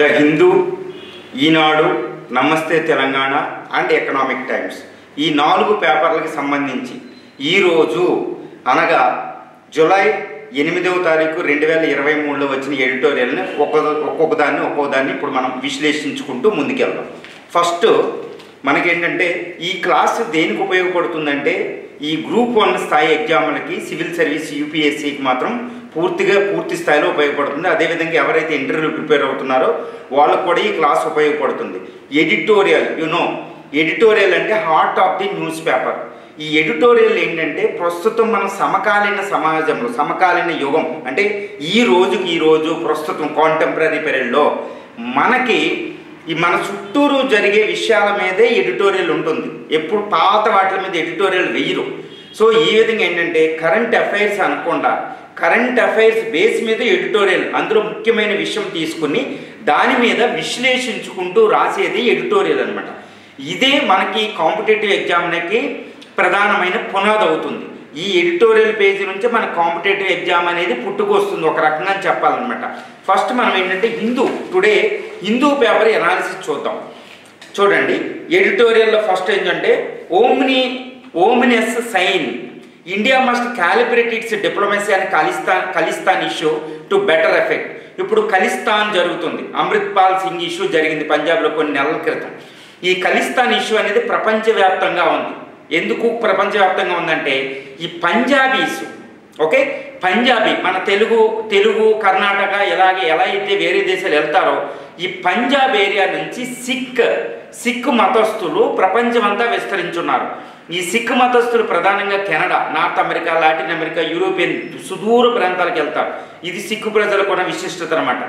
The Hindu, ఈనాడు, నమస్తే Telangana and economic times ఈ 4 పేపర్లకు సంబంధించి ఈరోజు అనగా జూలై 8వ తారీఖు 2023లో వచ్చిన ఎడిటోరియల్ని ఒక్కొక్క దాన్ని ఇప్పుడు మనం విశ్లేషించుకుంటూ ముందుకెళ్దాం. ఫస్ట్ మనకేంటంటే ఈ క్లాస్ దేనికి ఉపయోగపడుతుందంటే ఈ గ్రూప్ 1 స్థాయి ఎగ్జామ్లకి, సివిల్ సర్వీస్ యూపీఎస్సీకి మాత్రం పూర్తి స్థాయిలో ఉపయోగపడుతుంది. అదేవిధంగా ఎవరైతే ఇంటర్వ్యూ ప్రిపేర్ అవుతున్నారో వాళ్ళకు కూడా ఈ క్లాస్ ఉపయోగపడుతుంది. ఎడిటోరియల్ ఎడిటోరియల్ అంటే heart of the news paper. ఈ ఎడిటోరియల్ ఏంటంటే ప్రస్తుతం మనం సమకాలీన సమాజంలో, సమకాలీన యుగం అంటే ఈ రోజు ప్రస్తుతం కాంటెంపరీ పీరియడ్లో మనకి మన చుట్టూరు జరిగే విషయాల మీదే ఎడిటోరియల్ ఉంటుంది. ఎప్పుడు పాత వాటి మీద ఎడిటోరియల్ వెయ్యరు. సో ఈ విధంగా ఏంటంటే కరెంట్ అఫైర్స్ అనకుండా కరెంట్ అఫైర్స్ బేస్ మీద ఎడిటోరియల్, అందులో ముఖ్యమైన విషయం తీసుకుని దాని మీద విశ్లేషించుకుంటూ రాసేది ఎడిటోరియల్ అనమాట. ఇదే మనకి కాంపిటేటివ్ ఎగ్జామ్లకి ప్రధానమైన పునాది అవుతుంది. ఈ ఎడిటోరియల్ పేజీ నుంచి మన కాంపిటేటివ్ ఎగ్జామ్ అనేది పుట్టుకొస్తుంది ఒక రకంగా చెప్పాలన్నమాట. ఫస్ట్ మనం ఏంటంటే హిందూ పేపర్ ఎనాలిసిస్ చూద్దాం. చూడండి, ఎడిటోరియల్లో ఫస్ట్ ఏంటంటే ominous sign India must calibrate its diplomacy అని Khalistan issue to better effect. ఇప్పుడు ఖలిస్తాన్ జరుగుతుంది. అమృత్పాల్ సింగ్ ఇష్యూ జరిగింది పంజాబ్లో కొన్ని నెలల క్రితం. ఈ ఖలిస్తాన్ ఇష్యూ అనేది ప్రపంచవ్యాప్తంగా ఉంది. ఎందుకు ప్రపంచవ్యాప్తంగా ఉందంటే ఈ పంజాబీస్, పంజాబీ మన తెలుగు కర్ణాటక ఎలా అయితే వేరే దేశాలు వెళ్తారో ఈ పంజాబ్ ఏరియా నుంచి సిక్ మతస్థులు ప్రపంచమంతా విస్తరించున్నారు. ఈ సిక్ మతస్థులు ప్రధానంగా Canada, north America, Latin America, European సుదూర ప్రాంతాలకు వెళ్తారు. ఇది సిక్ ప్రజలకు కూడా విశిష్టత అనమాట.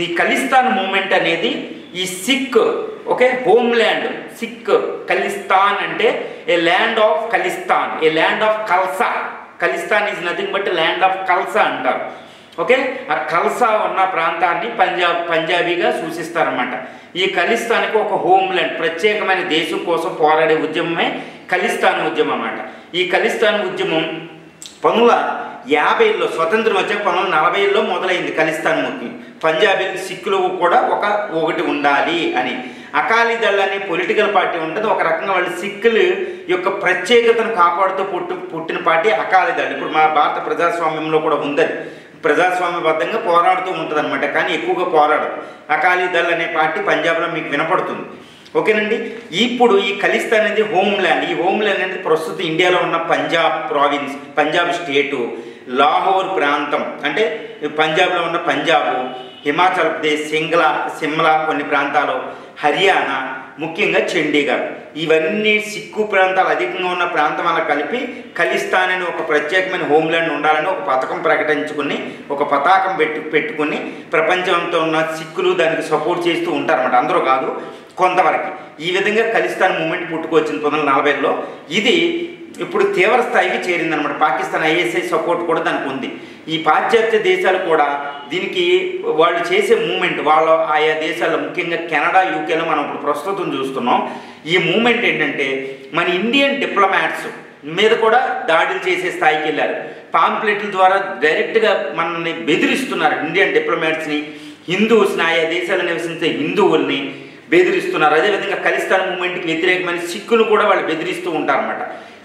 ఈ ఖలిస్తాన్ మూమెంట్ అనేది ఈ సిక్ హోమ్ల్యాండ్ ఖలిస్తాన్ అంటే a land of Khalistan, a land of Khalsa. Khalistan is nothing but land of Khalsa అంటారు. ఆ కల్సా ఉన్న ప్రాంతాన్ని పంజాబీగా సూచిస్తారన్నమాట. ఈ ఖలిస్తాన్కి ఒక హోమ్ల్యాండ్, ప్రత్యేకమైన దేశం కోసం పోరాడే ఉద్యమమే ఖలిస్తాన్ ఉద్యమం అన్నమాట. ఈ ఖలిస్తాన్ ఉద్యమం 1950లో స్వతంత్రం వచ్చాక 1940లో మొదలైంది. ఖలిస్తాన్ ముఖ్యం పంజాబీలు, సిక్కులు కూడా ఒకటి ఉండాలి అని. అకాలీదళ్ అనే పొలిటికల్ పార్టీ ఉంటుంది. ఒక రకంగా వాళ్ళు సిక్కులు యొక్క ప్రత్యేకతను కాపాడుతూ పుట్టిన పార్టీ అకాలీదళ్. ఇప్పుడు మా భారత ప్రజాస్వామ్యంలో కూడా ఉందని ప్రజాస్వామ్యబద్ధంగా పోరాడుతూ ఉంటుంది అనమాట. కానీ ఎక్కువగా పోరాడదు. అకాలీదళ్ అనే పార్టీ పంజాబ్లో మీకు వినపడుతుంది. ఓకేనండి. ఇప్పుడు ఈ ఖలిస్తాన్ అనేది హోమ్ల్యాండ్. ఈ హోమ్ల్యాండ్ అనేది ప్రస్తుతం ఇండియాలో ఉన్న పంజాబ్ ప్రావిన్స్, పంజాబ్ స్టేటు, లాహోర్ ప్రాంతం అంటే పంజాబ్లో ఉన్న పంజాబు, హిమాచల్ ప్రదేశ్, సిమ్లా కొన్ని ప్రాంతాలు, హర్యానా, ముఖ్యంగా చండీగఢ్, ఇవన్నీ సిక్కు ప్రాంతాలు అధికంగా ఉన్న ప్రాంతం అలా కలిపి ఖలిస్తాన్ అని ఒక ప్రత్యేకమైన హోమ్ల్యాండ్ ఉండాలని ఒక పథకం ప్రకటించుకుని ఒక పతాకం పెట్టుకుని ప్రపంచంతో ఉన్న సిక్కులు దానికి సపోర్ట్ చేస్తూ ఉంటారన్నమాట. అందరూ కాదు, కొంతవరకు. ఈ విధంగా ఖలిస్తాన్ మూమెంట్ పుట్టుకొచ్చింది 1940లో. ఇది ఇప్పుడు తీవ్ర స్థాయికి చేరిందనమాట. పాకిస్తాన్ ఐఎస్ఐ సపోర్ట్ కూడా దానికి ఉంది. ఈ పాశ్చాత్య దేశాలు కూడా దీనికి వాళ్ళు చేసే మూమెంట్, వాళ్ళ ఆయా దేశాల్లో ముఖ్యంగా కెనడా, యూకేలో మనం ఇప్పుడు ప్రస్తుతం చూస్తున్నాం. ఈ మూమెంట్ ఏంటంటే మన ఇండియన్ డిప్లొమాట్స్ మీద కూడా దాడులు చేసే స్థాయికి వెళ్ళారు. పాంప్లెట్ల ద్వారా డైరెక్ట్గా మనల్ని బెదిరిస్తున్నారు. ఇండియన్ డిప్లొమాట్స్ని, హిందూస్ని, ఆయా దేశాల్లో నివసించే హిందువుల్ని బెదిరిస్తున్నారు. అదేవిధంగా ఖలిస్తాన్ మూమెంట్కి వ్యతిరేకమైన సిక్కులు కూడా వాళ్ళు బెదిరిస్తూ ఉంటారన్నమాట.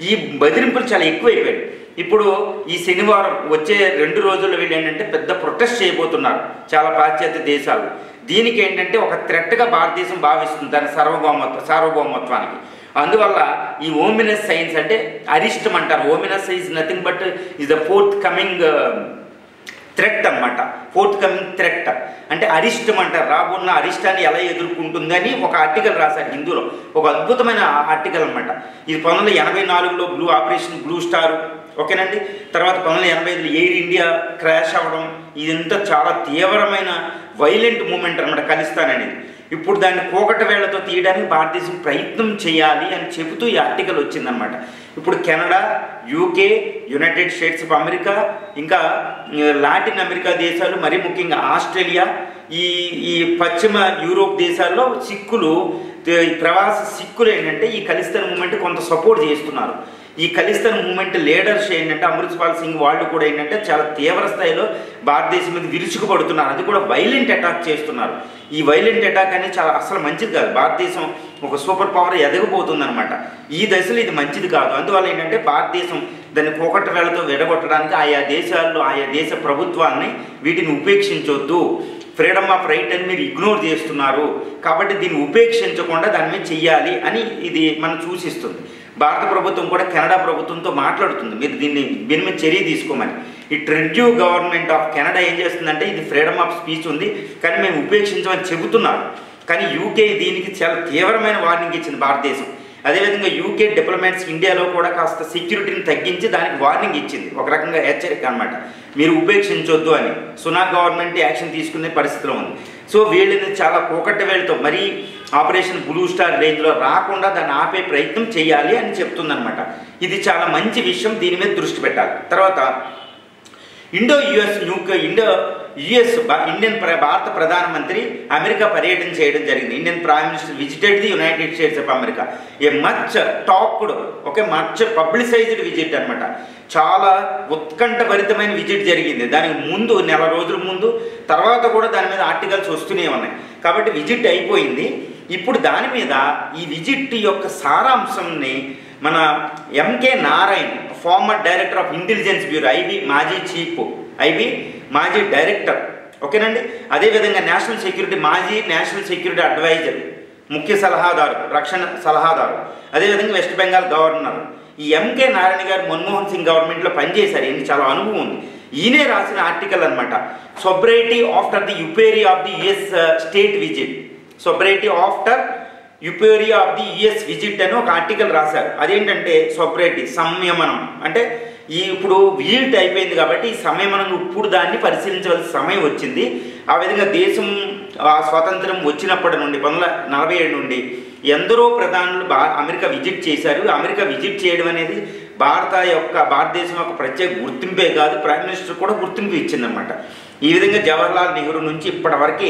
ఈ బెదిరింపులు చాలా ఎక్కువైపోయాయి. ఇప్పుడు ఈ శనివారం వచ్చే 2 రోజుల్లో వీళ్ళు ఏంటంటే పెద్ద ప్రొటెస్ట్ చేయబోతున్నారు చాలా పాశ్చాత్య దేశాలు. దీనికి ఏంటంటే ఒక థ్రెట్గా భారతదేశం భావిస్తుంది దాని సార్వభౌమత్వానికి. అందువల్ల ఈ ఓమినస్ సైన్స్ అంటే అరిష్టం అంటారు. Ominous is nothing but is the forthcoming threat అనమాట. ఫోర్త్ కమింగ్ థ్రెట్ అంటే అరిష్టం అంటారు. రాబోన్న అరిష్టాన్ని ఎలా ఎదుర్కొంటుంది అని ఒక ఆర్టికల్ రాశారు హిందూలో. ఒక అద్భుతమైన ఆర్టికల్ అనమాట. ఇది 1984లో ఆపరేషన్ బ్లూ స్టార్. ఓకేనండి. తర్వాత 1985లో ఎయిర్ ఇండియా క్రాష్ అవ్వడం, ఇదంతా చాలా తీవ్రమైన వైలెంట్ మూమెంట్ అనమాట ఖలిస్తాన్ అనేది. ఇప్పుడు దాన్ని కోకట వేళ్లతో తీయడానికి భారతదేశం ప్రయత్నం చేయాలి అని చెబుతూ ఈ ఆర్టికల్ వచ్చిందనమాట. ఇప్పుడు Canada, UK, United states of America, ఇంకా లాటిన్ అమెరికా దేశాలు, మరీ ముఖ్యంగా ఆస్ట్రేలియా, ఈ పశ్చిమ యూరోప్ దేశాల్లో ప్రవాస సిక్కులు ఏంటంటే ఈ ఖలిస్తాన్ మూమెంట్ కొంత సపోర్ట్ చేస్తున్నారు. ఈ ఖలిస్తాన్ మూవ్మెంట్ లీడర్స్ ఏంటంటే అమృత్పాల్ సింగ్ వాళ్ళు కూడా ఏంటంటే చాలా తీవ్ర స్థాయిలో భారతదేశం మీద విరుచుకుపడుతున్నారు, అది కూడా వైలెంట్ అటాక్ చేస్తున్నారు. ఈ వైలెంట్ అటాక్ అనేది చాలా అసలు మంచిది కాదు, భారతదేశం ఒక సూపర్ పవర్ ఎదగబోతుందన్నమాట. ఈ దశలో ఇది మంచిది కాదు. అందువల్ల ఏంటంటే భారతదేశం దాన్ని పోకట్ట వేళతో విడగొట్టడానికి ఆయా దేశాల్లో ఆయా దేశ ప్రభుత్వాన్ని వీటిని ఉపేక్షించొద్దు, ఫ్రీడమ్ ఆఫ్ రైట్ అని మీరు ఇగ్నోర్ చేస్తున్నారు కాబట్టి దీన్ని ఉపేక్షించకుండా దాని మీద చెయ్యాలి అని ఇది మనం సూచిస్తుంది. భారత ప్రభుత్వం కూడా కెనడా ప్రభుత్వంతో మాట్లాడుతుంది, మీరు దీన్ని దీని మీద చర్య తీసుకోమని. ఈ ట్రెడ్యూ గవర్నమెంట్ ఆఫ్ కెనడా ఏం చేస్తుందంటే ఇది ఫ్రీడమ్ ఆఫ్ స్పీచ్ ఉంది కానీ మేము ఉపేక్షించమని చెబుతున్నారు. కానీ యూకే దీనికి చాలా తీవ్రమైన వార్నింగ్ ఇచ్చింది భారతదేశం. అదేవిధంగా యూకే డిప్లొమాట్స్ ఇండియాలో కూడా కాస్త సెక్యూరిటీని తగ్గించి దానికి వార్నింగ్ ఇచ్చింది, ఒక రకంగా హెచ్చరిక అనమాట, మీరు ఉపేక్షించొద్దు అని. సునాక్ గవర్నమెంట్ యాక్షన్ తీసుకునే పరిస్థితిలో ఉంది. సో వీళ్ళని చాలా పోకట్ట వేళ్ళతో మరీ ఆపరేషన్ బ్లూ స్టార్ రేంజ్లో రాకుండా దాన్ని ఆపే ప్రయత్నం చేయాలి అని చెప్తుందనమాట. ఇది చాలా మంచి విషయం, దీని మీద దృష్టి పెట్టాలి. తర్వాత భారత ప్రధానమంత్రి అమెరికా పర్యటన చేయడం జరిగింది. Indian prime minister visited the United states of America. A much talked, much publicised visit అనమాట. చాలా ఉత్కంఠభరితమైన విజిట్ జరిగింది. దానికి ముందు నెల రోజుల ముందు, తర్వాత కూడా దాని మీద ఆర్టికల్స్ వస్తూనే ఉన్నాయి. కాబట్టి విజిట్ అయిపోయింది. ఇప్పుడు దాని మీద ఈ విజిట్ యొక్క సారాంశంని మన M K Narayan, former director of intelligence bureau, IB మాజీ చీఫ్, ఐబీ మాజీ డైరెక్టర్, ఓకేనండి. అదేవిధంగా మాజీ నేషనల్ సెక్యూరిటీ అడ్వైజర్, ముఖ్య సలహాదారు, రక్షణ సలహాదారు, అదేవిధంగా వెస్ట్ బెంగాల్ గవర్నర్. ఈ ఎంకే నారాయణ గారు మన్మోహన్ సింగ్ గవర్నమెంట్లో పనిచేశారు, ఈయనకి చాలా అనుభవం ఉంది. ఈయనే రాసిన ఆర్టికల్ అనమాట, sobriety after the euphoria of the US state visit, sobriety after euphoria of the US visit అని ఒక ఆర్టికల్ రాశారు. అదేంటంటే సొబ్రైటీ, సంయమనం, అంటే ఇప్పుడు విజిట్ అయిపోయింది కాబట్టి ఈ సంయమనం ఇప్పుడు దాన్ని పరిశీలించవలసిన సమయం వచ్చింది. ఆ విధంగా దేశం స్వాతంత్రం వచ్చినప్పటి నుండి 1947 నుండి ఎందరో ప్రధానులు అమెరికా విజిట్ చేశారు. అమెరికా విజిట్ చేయడం అనేది భారతదేశం యొక్క ప్రత్యేక గుర్తింపే కాదు, ప్రైమ్ మినిస్టర్ కూడా గుర్తింపు ఇచ్చిందనమాట. ఈ విధంగా జవహర్లాల్ నెహ్రూ నుంచి ఇప్పటివరకు,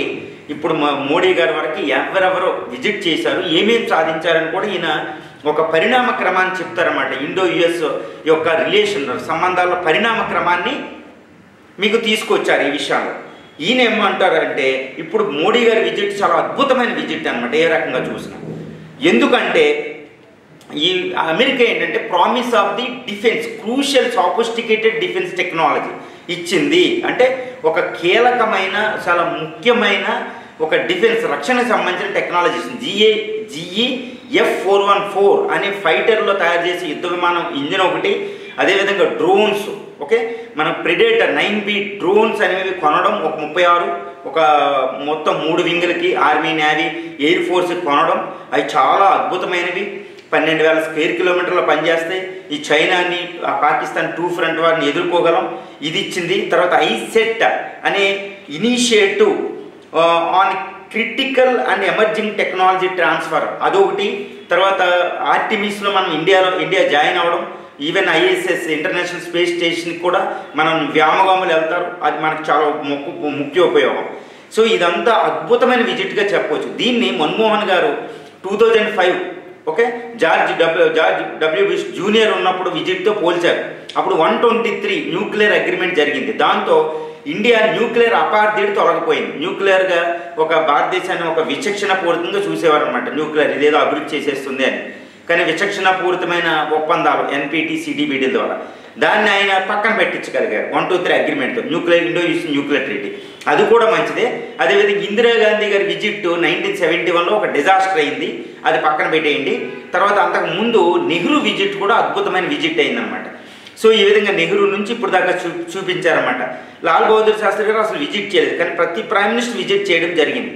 ఇప్పుడు మోడీ గారి వరకు ఎవరెవరో విజిట్ చేశారు, ఏమేమి సాధించారని కూడా ఈయన ఒక పరిణామ క్రమాన్ని చెప్తారన్నమాట. ఇండో యుఎస్ యొక్క రిలేషన్ సంబంధాల పరిణామ క్రమాన్ని మీకు తీసుకొచ్చారు ఈ విషయంలో. ఈయన ఏమంటారంటే ఇప్పుడు మోడీ గారి విజిట్ చాలా అద్భుతమైన విజిట్ అనమాట, ఏ రకంగా చూసినా. ఎందుకంటే ఈ అమెరికా ఏంటంటే promise of the defence, crucial sophisticated defence technology ఇచ్చింది. అంటే ఒక కీలకమైన చాలా ముఖ్యమైన ఒక డిఫెన్స్ రక్షణకు సంబంధించిన టెక్నాలజీ ఇస్తుంది. GE-F414 అనే ఫైటర్లో తయారు చేసే యుద్ధ విమానం ఇంజిన్ ఒకటి, అదేవిధంగా డ్రోన్స్, ఓకే, మన ప్రెడేటర్ 9B డ్రోన్స్ అనేవి కొనడం, ఒక 36, ఒక మొత్తం 3 వింగులకి, ఆర్మీ, నేవీ, ఎయిర్ ఫోర్స్కి కొనడం. అవి చాలా అద్భుతమైనవి, 12,000 స్క్వేర్ కిలోమీటర్లో పనిచేస్తాయి. ఈ చైనాని, పాకిస్తాన్ 2 ఫ్రంట్ వారిని ఎదుర్కోగలం, ఇది ఇచ్చింది. తర్వాత ఐసెట్ అనే initiative on critical and emerging technology transfer, అదొకటి. తర్వాత ఆర్టిమిస్లో మనం ఇండియా జాయిన్ అవ్వడం, ఈవెన్ ISS ఇంటర్నేషనల్ స్పేస్ స్టేషన్కి కూడా మనం వ్యామగాములు వెళ్తారు, అది మనకు చాలా ముఖ్య ఉపయోగం. సో ఇదంతా అద్భుతమైన విజిట్గా చెప్పవచ్చు. దీన్ని మన్మోహన్ గారు 2005, okay, George W bush junior ఉన్నప్పుడు విజిట్తో పోల్చారు. అప్పుడు 123 న్యూక్లియర్ అగ్రిమెంట్ జరిగింది. దాంతో ఇండియా న్యూక్లియర్ అపార్థిడి తొలగిపోయింది. న్యూక్లియర్గా ఒక భారతదేశాన్ని ఒక విచక్షణపూరితంగా చూసేవారు అనమాట. న్యూక్లియర్ ఇదేదో అభివృద్ధి చేసేస్తుంది అని. కానీ విచక్షణపూరితమైన ఒప్పందాలు NPT, CTBT ద్వారా దాన్ని ఆయన పక్కన పెట్టించగలిగారు 123 అగ్రిమెంట్తో, ఇండో యూస్ న్యూక్లియర్ ట్రీటీ. అది కూడా మంచిదే. అదేవిధంగా ఇందిరాగాంధీ గారి విజిట్ 1971లో ఒక డిజాస్టర్ అయింది, అది పక్కన పెట్టేయండి. తర్వాత అంతకు ముందు నెహ్రూ విజిట్ కూడా అద్భుతమైన విజిట్ అయిందనమాట. సో ఈ విధంగా నెహ్రూ నుంచి ఇప్పుడు దాకా చూపించారన్నమాట. లాల్ బహదూర్ శాస్త్రి గారు అసలు విజిట్ చేయలేదు, కానీ ప్రతి ప్రైమ్ మినిస్టర్ విజిట్ చేయడం జరిగింది.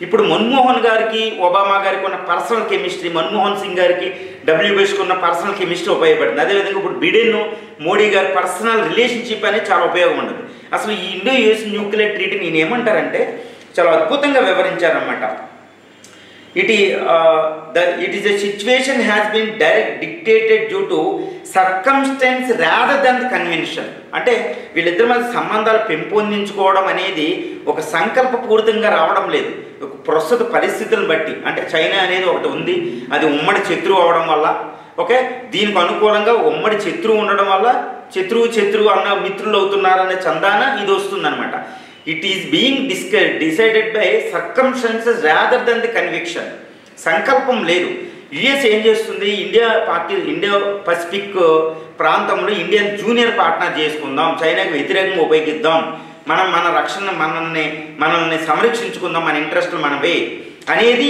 ఇప్పుడు మన్మోహన్ గారికి, ఒబామా గారికి ఉన్న పర్సనల్ కెమిస్ట్రీ, మన్మోహన్ సింగ్ గారికి డబ్ల్యూ బుష్కి ఉన్న పర్సనల్ కెమిస్ట్రీ ఉపయోగపడుతుంది. అదేవిధంగా ఇప్పుడు బిడెన్, మోడీ గారి పర్సనల్ రిలేషన్షిప్ అనేది చాలా ఉపయోగం ఉండదు. అసలు ఈ ఇండో యుఎస్ న్యూక్లియర్ ట్రీటీ నేను ఏమంటారంటే చాలా అద్భుతంగా వివరించారన్నమాట. It is a situation has been dictated due to circumstance rather than the convention. అంటే వీళ్ళిద్దరి మధ్య సంబంధాలు పెంపొందించుకోవడం అనేది ఒక సంకల్పపూరితంగా రావడం లేదు, ప్రస్తుత పరిస్థితులను బట్టి. అంటే చైనా అనేది ఒకటి ఉంది, అది ఉమ్మడి శత్రువు అవడం వల్ల, ఓకే, దీనికి అనుకూలంగా ఉమ్మడి శత్రువు ఉండడం వల్ల శత్రువు అన్న మిత్రులు అవుతున్నారనే చందాన ఇది వస్తుందన్నమాట. It is being decided by circumstances rather than the conviction. సంకల్పం లేదు. యుఎస్ ఏం చేస్తుంది, ఇండియో పసిఫిక్ ప్రాంతంలో ఇండియన్ జూనియర్ పార్ట్నర్ చేసుకుందాం, చైనాకి వ్యతిరేకంగా ఉపయోగిద్దాం, మన రక్షణ మనల్ని సంరక్షించుకుందాం, మన ఇంట్రెస్ట్లు మనవే అనేది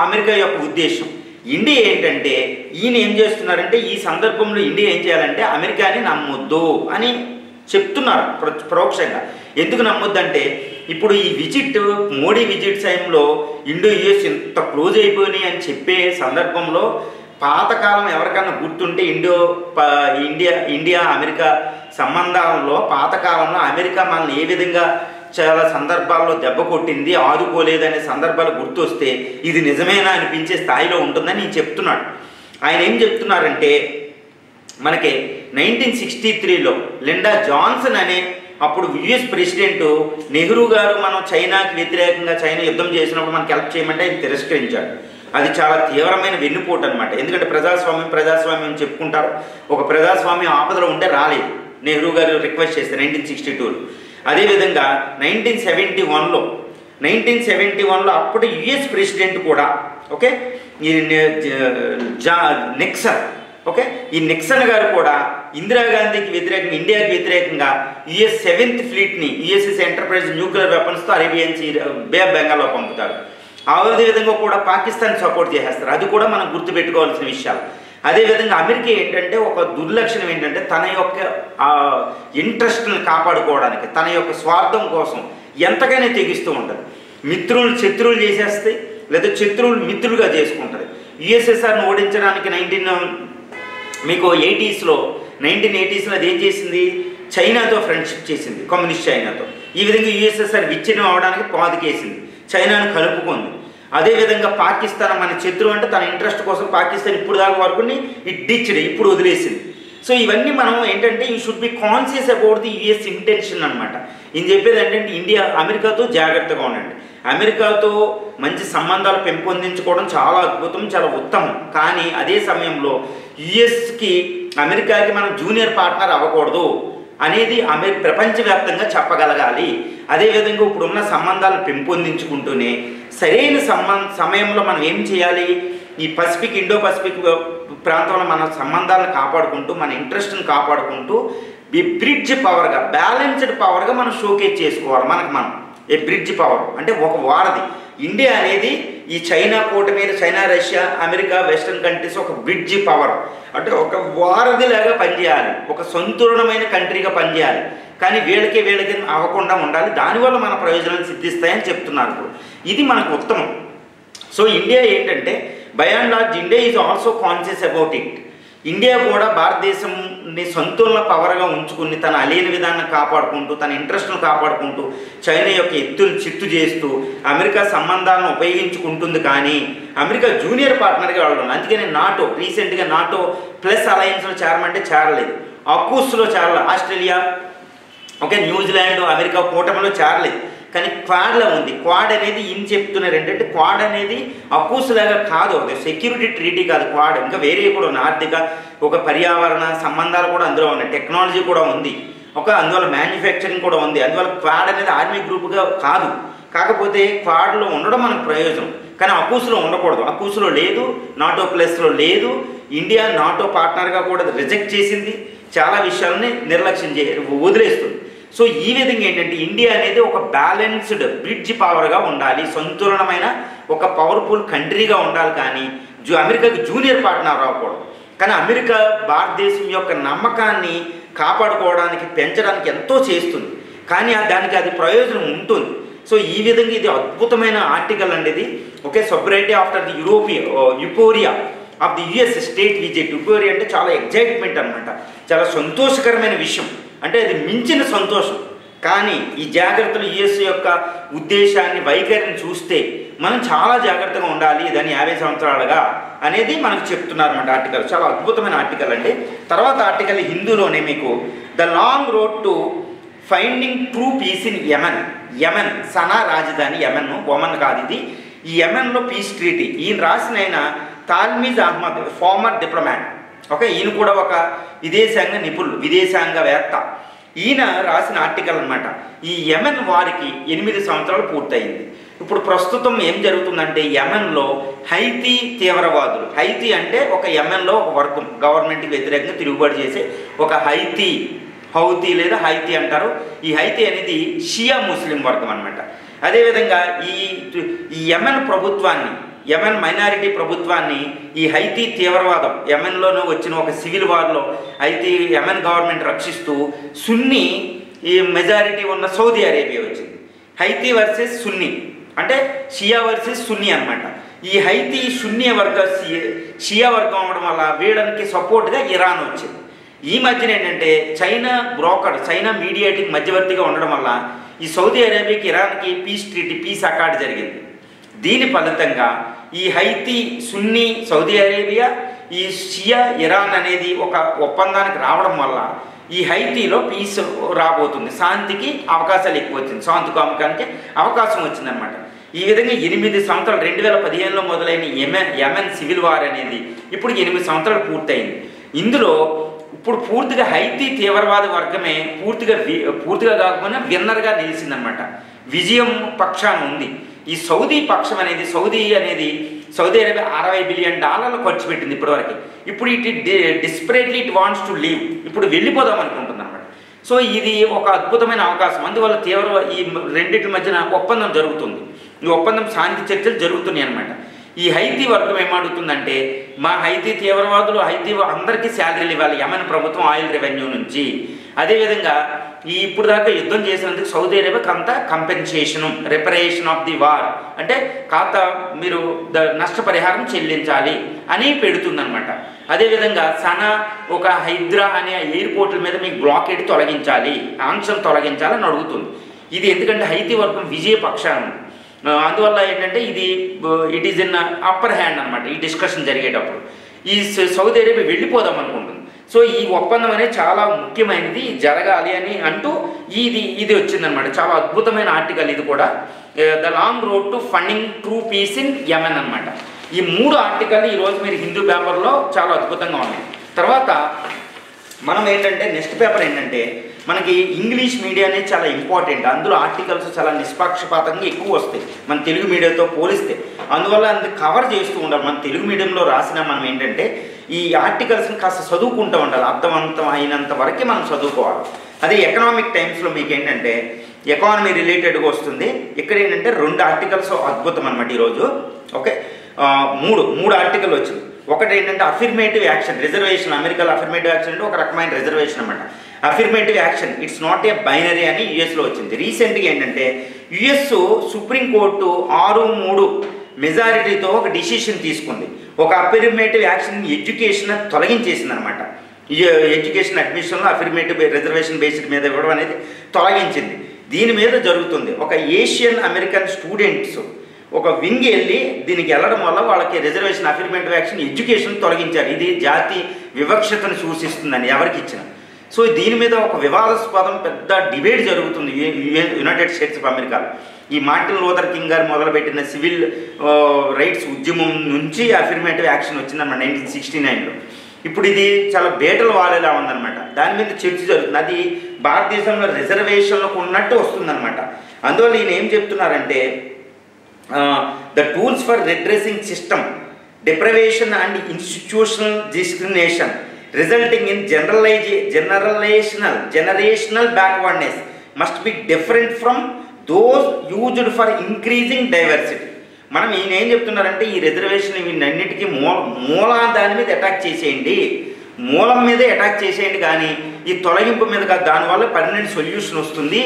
అమెరికా యొక్క ఉద్దేశం. ఇండియా ఏంటంటే ఈయన ఏం చేస్తున్నారంటే ఈ సందర్భంలో ఇండియా ఏం చేయాలంటే అమెరికాని నమ్మొద్దు అని చెప్తున్నారు పరోక్షంగా. ఎందుకు నమ్మొద్దంటే ఇప్పుడు ఈ మోడీ విజిట్ టైంలో ఇండో యుఎస్ ఇంత క్లోజ్ అయిపోయినాయి అని చెప్పే సందర్భంలో పాతకాలం ఎవరికన్నా గుర్తుంటే ఇండియా అమెరికా సంబంధాలలో పాతకాలంలో అమెరికా మనల్ని ఏ విధంగా చాలా సందర్భాల్లో దెబ్బ కొట్టింది, ఆదుకోలేదనే సందర్భాలు గుర్తొస్తే ఇది నిజమేనా అనిపించే స్థాయిలో ఉంటుందని నేను చెప్తున్నాడు. ఆయన ఏం చెప్తున్నారంటే మనకి 1963లో లిండా జాన్సన్ అనే అప్పుడు యుఎస్ ప్రెసిడెంట్ నెహ్రూ గారు మనం చైనాకి వ్యతిరేకంగా చైనా యుద్ధం చేసినప్పుడు మనకి హెల్ప్ చేయమంటే ఆయన తిరస్కరించాడు. అది చాలా తీవ్రమైన వెన్నుపోటు అనమాట. ఎందుకంటే ప్రజాస్వామ్యం చెప్పుకుంటారు, ఒక ప్రజాస్వామ్యం ఆపదలో ఉంటే రాలేదు. నెహ్రూ గారు రిక్వెస్ట్ చేస్తే 1962లో. అదేవిధంగా 1971లో అప్పుడు యుఎస్ ప్రెసిడెంట్ కూడా ఓకే ఈ నిక్సన్ ఓకే ఈ నిక్సన్ గారు కూడా ఇందిరాగాంధీకి వ్యతిరేకంగా ఇండియాకి వ్యతిరేకంగా యుఎస్ 7th ఫ్లీట్ని యుఎస్ఎస్ ఎంటర్ప్రైజ్ న్యూక్లియర్ వెపన్స్తో అరేబియన్ బే ఆఫ్ బెంగాల్లో పంపుతారు. అదేవిధంగా కూడా పాకిస్తాన్ సపోర్ట్ చేసేస్తారు. అది కూడా మనం గుర్తుపెట్టుకోవాల్సిన విషయాలు. అదేవిధంగా అమెరికా ఏంటంటే ఒక దుర్లక్షణం ఏంటంటే తన యొక్క ఇంట్రెస్ట్ని కాపాడుకోవడానికి తన యొక్క స్వార్థం కోసం ఎంతగానే తెగిస్తూ ఉంటుంది. శత్రువులు చేసేస్తే లేదా శత్రువులు మిత్రులుగా చేసుకుంటుంది. యుఎస్ఎస్ఆర్ని ఓడించడానికి 1980s అది ఏం చేసింది, చైనాతో ఫ్రెండ్షిప్ చేసింది, కమ్యూనిస్ట్ చైనాతో. ఈ విధంగా యుఎస్ఎస్ఆర్ విచ్ఛిన్నం అవడానికి పాదుకేసింది, చైనాను కలుపుకుంది. అదేవిధంగా పాకిస్తాన్ మన శత్రువు అంటే తన ఇంట్రెస్ట్ కోసం పాకిస్తాన్ ఇప్పుడు దాకా వరకుని ఇప్పుడు వదిలేసింది. సో ఇవన్నీ మనం ఏంటంటే you should be conscious about the US intention అనమాట. ఈయన చెప్పేది ఏంటంటే అమెరికాతో జాగ్రత్తగా ఉండండి, అమెరికాతో మంచి సంబంధాలు పెంపొందించుకోవడం చాలా అద్భుతం, చాలా ఉత్తమం. కానీ అదే సమయంలో అమెరికాకి మనం జూనియర్ పార్ట్నర్ అవ్వకూడదు అనేది ప్రపంచవ్యాప్తంగా చెప్పగలగాలి. అదేవిధంగా ఇప్పుడున్న సంబంధాలు పెంపొందించుకుంటూనే సరైన సమయంలో మనం ఏం చేయాలి, ఈ ఇండో పసిఫిక్ ప్రాంతంలో మన సంబంధాలను కాపాడుకుంటూ మన ఇంట్రెస్ట్ని కాపాడుకుంటూ ఈ బ్రిడ్జ్ పవర్గా బ్యాలెన్స్డ్ పవర్గా మనం షోకేజ్ చేసుకోవాలి. మనం ఏ బ్రిడ్జ్ పవర్ అంటే ఒక వారధి. ఇండియా అనేది ఈ చైనా కూటమి China, Russia, America, western countries ఒక బ్రిడ్జ్ పవర్ అంటే ఒక వారధిలాగా పనిచేయాలి, ఒక సంతులనమైన కంట్రీగా పనిచేయాలి. కానీ వీళ్ళకి అవ్వకుండా ఉండాలి. దానివల్ల మన ప్రయోజనాలు సిద్ధిస్తాయని చెప్తున్నారు. ఇది మనకు ఉత్తమం. సో ఇండియా ఏంటంటే by and large India is also conscious about it. India కూడా భారతదేశంని సంతులన పవర్గా ఉంచుకుని తన అలీన విధానాన్ని కాపాడుకుంటూ తన ఇంట్రెస్ట్ను కాపాడుకుంటూ చైనా యొక్క చిత్తు చేస్తూ అమెరికా సంబంధాలను ఉపయోగించుకుంటుంది. కానీ అమెరికా జూనియర్ పార్ట్నర్గా వెళ్ళడం. అందుకని రీసెంట్గా నాటో ప్లస్ అలయన్స్లో చేరమంటే చేరలేదు, అకూస్లో చేరలేదు, ఆస్ట్రేలియా న్యూజిలాండ్ అమెరికా కూటమిలో చేరలేదు. కానీ క్వాడ్లో ఉంది. క్వాడ్ అనేది ఏం చెప్తున్నారు ఏంటంటే క్వాడ్ అనేది అకూస్ లాగా కాదు, అది సెక్యూరిటీ ట్రీటీ కాదు. క్వాడ్ ఇంకా వేరే కూడా ఉన్నాయి, ఆర్థిక పర్యావరణ సంబంధాలు కూడా అందులో ఉన్నాయి, టెక్నాలజీ కూడా ఉంది, అందువల్ల మ్యానుఫ్యాక్చరింగ్ కూడా ఉంది. అందువల్ల క్వాడ్ అనేది ఆర్మీ గ్రూప్గా కాదు. కాకపోతే క్వాడ్లో ఉండడం మనకు ప్రయోజనం, కానీ అకూస్లో ఉండకూడదు. అకూస్లో లేదు, నాటో ప్లస్లో లేదు. ఇండియా నాటో పార్ట్నర్గా కూడా రిజెక్ట్ చేసింది, చాలా విషయాలని నిర్లక్ష్యం వదిలేస్తుంది. సో ఈ విధంగా ఏంటంటే ఇండియా అనేది ఒక బ్యాలెన్స్డ్ బ్రిడ్జ్ పవర్గా ఉండాలి, సంతులనమైన ఒక పవర్ఫుల్ కంట్రీగా ఉండాలి. కానీ అమెరికాకి జూనియర్ పార్ట్నర్ అవ్వకూడదు. కానీ అమెరికా భారతదేశం యొక్క నమ్మకాన్ని కాపాడుకోవడానికి పెంచడానికి ఎంతో చేస్తుంది, కానీ దానికి అది ప్రయోజనం ఉంటుంది. సో ఈ విధంగా ఇది అద్భుతమైన ఆర్టికల్ అండి ఇది. Sobriety after the euphoria of the US state visit. Euphoria అంటే చాలా ఎగ్జైట్మెంట్ అనమాట, చాలా సంతోషకరమైన విషయం, అంటే అది మించిన సంతోషం. కానీ ఈ జాగ్రత్తలు యుఎస్ యొక్క ఉద్దేశాన్ని వైఖరిని చూస్తే మనం చాలా జాగ్రత్తగా ఉండాలి దాన్ని 50 సంవత్సరాలుగా అనేది మనకు చెప్తున్నారు అన్నమాట ఆర్టికల్. చాలా అద్భుతమైన ఆర్టికల్ అండి. తర్వాత ఆర్టికల్ హిందూలోనే మీకు the long road to finding true peace in Yemen Sanaa రాజధాని ఒమన్ కాదు ఇది. ఈ యెమెన్లో పీస్ ట్రీటీ ఈయన రాసిన ఆయన తాల్మీజ్ అహ్మద్, ఫార్మర్ డిప్లొమాట్. ఓకే, ఈయన కూడా ఒక విదేశాంగవేత్త. ఈయన రాసిన ఆర్టికల్ అనమాట. ఈ యెమెన్ వారికి 8 సంవత్సరాలు పూర్తయింది. ఇప్పుడు ప్రస్తుతం ఏం జరుగుతుందంటే యెమెన్లో హైతీ తీవ్రవాదులు, హైతీ అంటే ఒక యెమెన్లో ఒక వర్గం గవర్నమెంట్కి వ్యతిరేకంగా తిరుగుబాటు చేసే ఒక హౌతీ లేదా హైతీ అంటారు. ఈ హైతీ అనేది షియా ముస్లిం వర్గం అనమాట. అదేవిధంగా ఈ యెమెన్ మైనారిటీ ప్రభుత్వాన్ని ఈ హైతీ తీవ్రవాదం యెమెన్లోనూ వచ్చిన ఒక సివిల్ వార్లో యెమెన్ గవర్నమెంట్ రక్షిస్తూ సున్నీ ఈ మెజారిటీ ఉన్న సౌదీ అరేబియా వచ్చింది. హైతీ వర్సెస్ సున్నీ అంటే షియా వర్సెస్ సున్నీ అనమాట. ఈ హైతీ షియా వర్గం అవ్వడం వల్ల వీళ్ళకి సపోర్ట్గా ఇరాన్ వచ్చింది. ఈ మధ్యన ఏంటంటే చైనా మీడియేటింగ్ మధ్యవర్తిగా ఉండడం వల్ల ఈ సౌదీ అరేబియాకి ఇరాన్కి పీస్ అకార్డ్ జరిగింది. దీని ఫలితంగా ఈ హైతీ సున్నీ సౌదీ అరేబియా ఈ షియా ఇరాన్ అనేది ఒక ఒప్పందానికి రావడం వల్ల ఈ హైతీలో పీస్ రాబోతుంది, శాంతికి అవకాశాలు ఎక్కువ వచ్చింది, శాంతికామకానికి అవకాశం వచ్చిందనమాట. ఈ విధంగా 8 సంవత్సరాలు 2015లో మొదలైన యెమెన్ సివిల్ వార్ అనేది ఇప్పుడు 8 సంవత్సరాలు పూర్తయింది. ఇందులో ఇప్పుడు పూర్తిగా హైతీ తీవ్రవాద వర్గమే పూర్తిగా కాకపోయినా విన్నర్గా నిలిచిందనమాట, విజయం పక్షాన ఉంది. ఈ సౌదీ పక్షం అనేది సౌదీ అరేబియా $60 బిలియన్ ఖర్చు పెట్టింది ఇప్పటివరకు. ఇప్పుడు డిస్పరేట్లీ ఇట్ వాంట్స్ టు లీవ్, ఇప్పుడు వెళ్ళిపోదాం అనుకుంటుంది అనమాట. సో ఇది ఒక అద్భుతమైన అవకాశం. అందువల్ల ఈ రెండింటి మధ్యన ఒప్పందం జరుగుతుంది. ఈ ఒప్పందం శాంతి చర్చలు జరుగుతున్నాయి అనమాట. ఈ హైతీ వర్గం ఏమడుగుతుందంటే మా హైతీ తీవ్రవాదులు అందరికీ శాలరీలు ఇవ్వాలి యెమెన్ ప్రభుత్వం ఆయిల్ రెవెన్యూ నుంచి. అదేవిధంగా ఇప్పుడు దాకా యుద్ధం చేసినందుకు సౌదీ అరేబియాకి అంతా కంపెన్సేషను రిపరేషన్ ఆఫ్ ది వార్ అంటే మీరు నష్టపరిహారం చెల్లించాలి అని పెడుతుందన్నమాట. అదేవిధంగా సనా ఒక హైద్రా అనే ఎయిర్పోర్ట్ల మీద మీకు బ్లాకేడ్ తొలగించాలి, ఆంక్షలు తొలగించాలని అడుగుతుంది. ఇది ఎందుకంటే హైతీ వర్గం విజయపక్షాన్ని, అందువల్ల ఏంటంటే it is in upper hand అనమాట. ఈ డిస్కషన్ జరిగేటప్పుడు ఈ సౌదీ అరేబియా వెళ్ళిపోదాం అనుకుంటుంది. సో ఈ ఒప్పందం అనేది చాలా ముఖ్యమైనది, జరగాలి అని అంటూ ఇది వచ్చిందనమాట. చాలా అద్భుతమైన ఆర్టికల్ ఇది కూడా, the long road to funding true peace in Yemen అనమాట. ఈ 3 ఆర్టికల్ ఈరోజు మీరు హిందూ పేపర్లో చాలా అద్భుతంగా ఉన్నాయి. తర్వాత మనం ఏంటంటే నెక్స్ట్ పేపర్ ఏంటంటే మనకి ఇంగ్లీష్ మీడియా అనేది చాలా ఇంపార్టెంట్. అందులో ఆర్టికల్స్ చాలా నిష్పక్షపాతంగా ఎక్కువ వస్తాయి మన తెలుగు మీడియాతో పోలిస్తే. అందువల్ల కవర్ చేస్తూ ఉండాలి. మన తెలుగు మీడియంలో రాసిన మనం ఏంటంటే ఈ ఆర్టికల్స్ని కాస్త చదువుకుంటూ ఉండాలి, అర్థవంతం అయినంత వరకే మనం చదువుకోవాలి. అదే ఎకనామిక్ టైమ్స్లో మీకు ఏంటంటే ఎకానమీ రిలేటెడ్గా వస్తుంది. ఇక్కడ ఏంటంటే 2 ఆర్టికల్స్ అద్భుతం అనమాట ఈరోజు. ఓకే, 3 ఆర్టికల్ వచ్చింది. ఒకటి ఏంటంటే అఫిర్మేటివ్ యాక్షన్ రిజర్వేషన్. అమెరికాలో అఫిర్మేటివ్ యాక్షన్ అంటే ఒక రకమైన రిజర్వేషన్ అనమాట. Affirmative action it's not a binary అని యుఎస్లో వచ్చింది. రీసెంట్గా ఏంటంటే యుఎస్ సుప్రీంకోర్టు 6-3 మెజారిటీతో ఒక డిసిషన్ తీసుకుంది. ఒక అఫిర్మేటివ్ యాక్షన్ ఎడ్యుకేషన్ తొలగించేసింది అనమాట. ఎడ్యుకేషన్ అడ్మిషన్లో అఫిర్మేటివ్ రిజర్వేషన్ బేస్డ్ మీద ఇవ్వడం అనేది తొలగించింది. దీని మీద జరుగుతుంది. ఒక ఏషియన్ అమెరికన్ స్టూడెంట్స్ ఒక వింగ్ వెళ్ళి దీనికి వెళ్ళడం వల్ల వాళ్ళకి రిజర్వేషన్ అఫిర్మేటివ్ యాక్షన్ ఎడ్యుకేషన్ తొలగించారు. ఇది జాతి వివక్షతను సూచిస్తుందని ఎవరికి ఇచ్చిన. సో దీని మీద ఒక వివాదాస్పదం పెద్ద డిబేట్ జరుగుతుంది యునైటెడ్ స్టేట్స్ ఆఫ్ అమెరికాలో. ఈ మార్టిన్ లూథర్ కింగ్ గారు మొదలుపెట్టిన సివిల్ రైట్స్ ఉద్యమం నుంచి అఫిర్మేటివ్ యాక్షన్ వచ్చిందన్నమాట 1969లో. ఇప్పుడు ఇది చాలా బేటలు వాడేలా ఉందన్నమాట. దాని మీద చర్చ జరుగుతుంది. అది భారతదేశంలో రిజర్వేషన్లకు ఉన్నట్టు వస్తుందన్నమాట. అందువల్ల ఈయన ఏం చెప్తున్నారంటే the tools for redressing system deprivation and institutional discrimination resulting in generational backwardness must be different from those used for increasing diversity. మనం ఈయన ఏం చెప్తున్నారంటే ఈ రిజర్వేషన్ వీటన్నిటికీ దాని మీద అటాక్ చేసేయండి, మూలం మీదే అటాక్ చేసేయండి, కానీ ఈ తొలగింపు మీద కాదు. దానివల్ల పర్మనెంట్ సొల్యూషన్ వస్తుంది.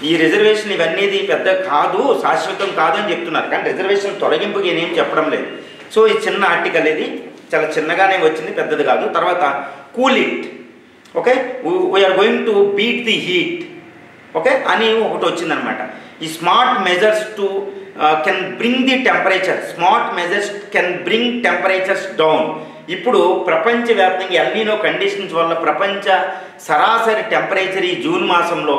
ఈ రిజర్వేషన్ ఇవన్నీ పెద్ద కాదు, శాశ్వతం కాదు అని చెప్తున్నారు. కానీ రిజర్వేషన్ తొలగింపుకి ఏం చెప్పడం లేదు. సో ఈ చిన్న ఆర్టికల్ ఇది చాలా చిన్నగానే వచ్చింది, పెద్దది కాదు. తర్వాత cool it, okay, we're going to beat the heat, okay అని ఒకటి వచ్చిందనమాట. ఈ smart measures to can bring the temperature, smart measures can bring temperatures down. ఇప్పుడు ప్రపంచవ్యాప్తంగా ఎల్నినో కండిషన్స్ వల్ల ప్రపంచ సరాసరి టెంపరేచర్ ఈ జూన్ మాసంలో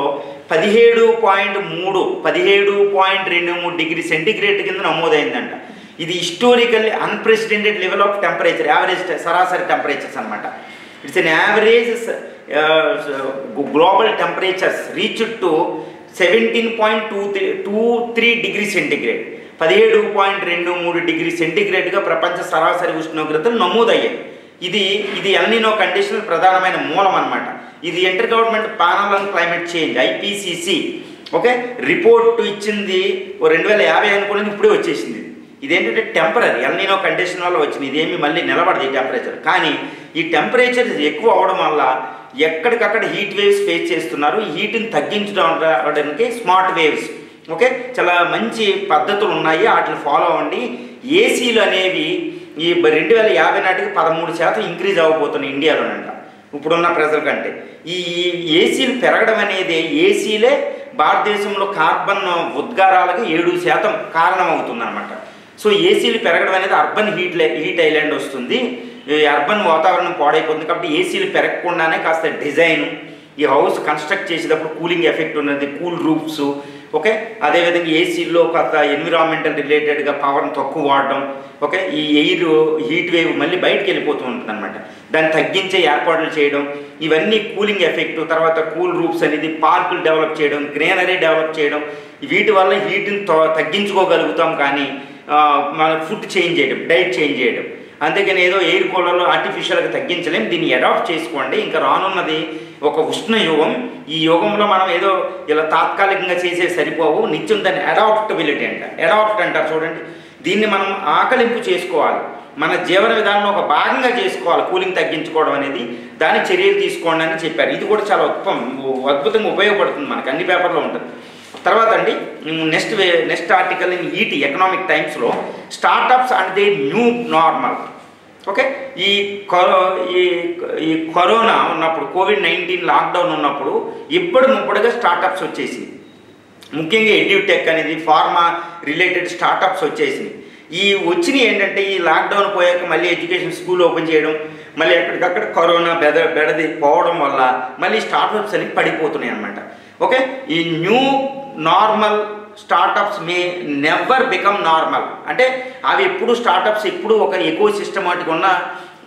17.23 డిగ్రీ సెంటిగ్రేడ్ కింద నమోదైందంట. ఇది historically unprecedented level of temperature, average సరాసరి టెంపరేచర్స్ అనమాట. It's an average global temperatures reached to 17.23 degree centigrade, 17.23 degree సెంటిగ్రేడ్గా ప్రపంచ సరాసరి ఉష్ణోగ్రతలు నమోదయ్యాయి. ఇది ఎల్నినో కండిషన్ ప్రధానమైన మూలం అన్నమాట. ఇది inter government panel on climate change IPCC okay report ఇచ్చింది 2050 అనుకున్నది, ఇప్పుడే వచ్చేసింది. ఇదేంటంటే టెంపరీ ఎల్నినో కండిషన్ వల్ల వచ్చింది, ఇదేమి మళ్ళీ నిలబడదు ఈ టెంపరేచర్. కానీ ఈ టెంపరేచర్ ఎక్కువ అవడం వల్ల ఎక్కడికక్కడ హీట్ వేవ్స్ ఫేస్ చేస్తున్నారు. ఈ హీట్ని తగ్గించడానికి స్మార్ట్ వేవ్స్ ఓకే చాలా మంచి పద్ధతులు ఉన్నాయి, వాటిని ఫాలో అవ్వండి. ఏసీలు అనేవి ఈ 2050 నాటికి 13% ఇంక్రీజ్ అవ్వబోతున్నాయి ఇండియాలోనంట ఇప్పుడున్న ప్రజల కంటే. ఈ ఏసీలు పెరగడం అనేది ఏసీలే భారతదేశంలో కార్బన్ ఉద్గారాలకు 7% కారణం అవుతుందన్నమాట. సో ఏసీలు పెరగడం అనేది అర్బన్ హీట్ ఐలాండ్ వస్తుంది, అర్బన్ వాతావరణం పాడైపోతుంది. కాబట్టి ఏసీలు పెరగకుండానే కాస్త డిజైన్ ఈ హౌస్ కన్స్ట్రక్ట్ చేసేటప్పుడు కూలింగ్ ఎఫెక్ట్ ఉన్నది, కూల్ రూఫ్స్ ఓకే. అదేవిధంగా ఏసీల్లో కాస్త ఎన్విరాన్మెంటల్ రిలేటెడ్గా పవర్ని తక్కువ వాడడం ఓకే. ఈ ఎయిర్ హీట్ వేవ్ మళ్ళీ బయటకు వెళ్ళిపోతూ ఉంటుంది అనమాట, దాన్ని తగ్గించే ఏర్పాట్లు చేయడం, ఇవన్నీ కూలింగ్ ఎఫెక్ట్. తర్వాత కూల్ రూఫ్స్ అనేది పార్కులు డెవలప్ చేయడం, గ్రీనరీ డెవలప్ చేయడం, వీటి వల్ల హీట్ని తగ్గించుకోగలుగుతాం. కానీ మన ఫుడ్ చేంజ్ చేయడం, డైట్ చేంజ్ చేయడం, అంతేగాని ఏదో ఎయిర్ కూలర్లో ఆర్టిఫిషియల్గా తగ్గించలేం. దీన్ని అడాప్ట్ చేసుకోండి. ఇంకా రానున్నది ఒక ఉష్ణ యుగం. ఈ యుగంలో మనం ఏదో ఇలా తాత్కాలికంగా చేసే సరిపోవు, నిత్యం దాన్ని అడాప్టబిలిటీ అడాప్ట్ అంటారు చూడండి. దీన్ని మనం ఆకలింపు చేసుకోవాలి, మన జీవన విధానంలో ఒక భాగంగా చేసుకోవాలి. కూలింగ్ తగ్గించుకోవడం అనేది దాని చర్యలు తీసుకోండి అని చెప్పారు. ఇది కూడా చాలా అద్భుతంగా ఉపయోగపడుతుంది, మనకి అన్ని పేపర్లో ఉంటుంది. తర్వాత అండి next article in ET economic టైమ్స్లో startups and the new normal okay. ఈ కరోనా ఉన్నప్పుడు, COVID-19 లాక్డౌన్ ఉన్నప్పుడు ముప్పుడుగా స్టార్టప్స్ వచ్చేసింది. ముఖ్యంగా ఎడ్యూటెక్ అనేది ఫార్మా రిలేటెడ్ స్టార్టప్స్ వచ్చేసినాయి. ఈ వచ్చినవి ఏంటంటే ఈ లాక్డౌన్ పోయాక మళ్ళీ ఎడ్యుకేషన్ స్కూల్ ఓపెన్ చేయడం, మళ్ళీ ఎక్కడికక్కడ కరోనా బెడది పోవడం వల్ల మళ్ళీ స్టార్టప్స్ అనేవి పడిపోతున్నాయి అన్నమాట ఓకే. ఈ న్యూ నార్మల్ స్టార్టప్స్ మే నెవర్ బికమ్ నార్మల్ అంటే అవి ఎప్పుడు స్టార్టప్స్ ఎప్పుడు ఒక ఎకో సిస్టమాటిక్ ఉన్న